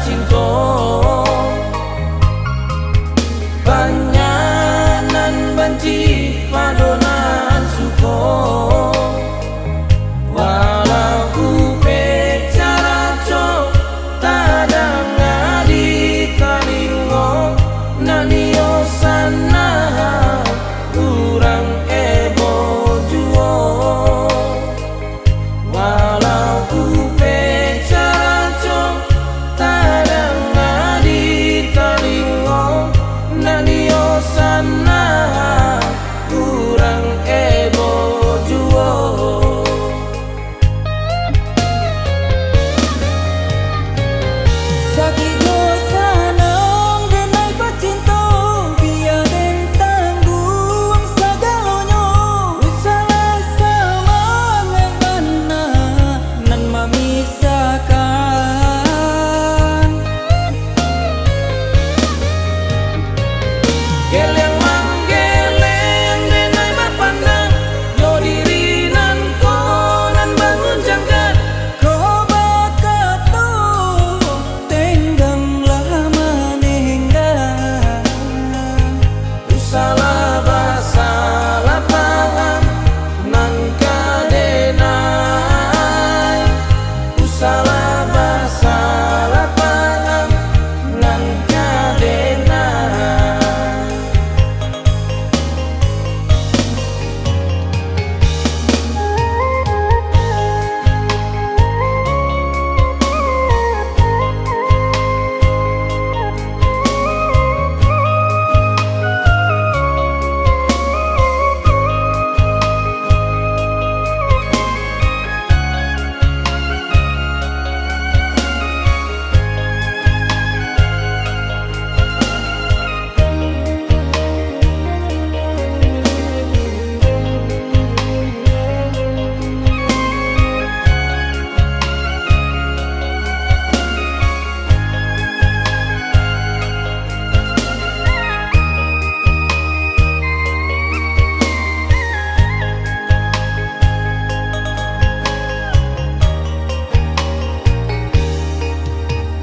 cinta panyanan benci padonan suko walau ku bicara cok tadang ngadi kalingo nanio sana kurang ebo juo walau ku bicara cok tadang ngadi kalingo nanio sana kurang ebo juo sakit sanang denai pacinta biar den tanggung sagalonyo usaha sama ngebana nan memisahkan geleng manggeleng denai bapandang yo diri nan konan bangun jangkat kau bakatu tenggang lama nenggang salah bahasa lapangan nan kadenai salah bahasa lapangan nan kadenai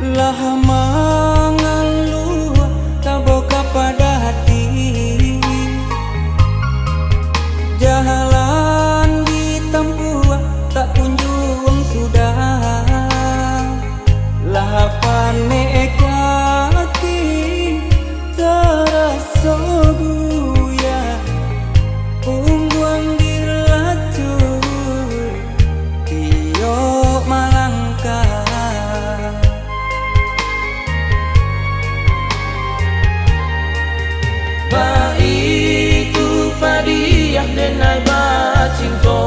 lah mangalu taboka pada hati jalan ditempuh tak kunjung sudah lah panek kaki terasa buya ungguan diracun tiok malangkah Baiku padiah denai ba cinta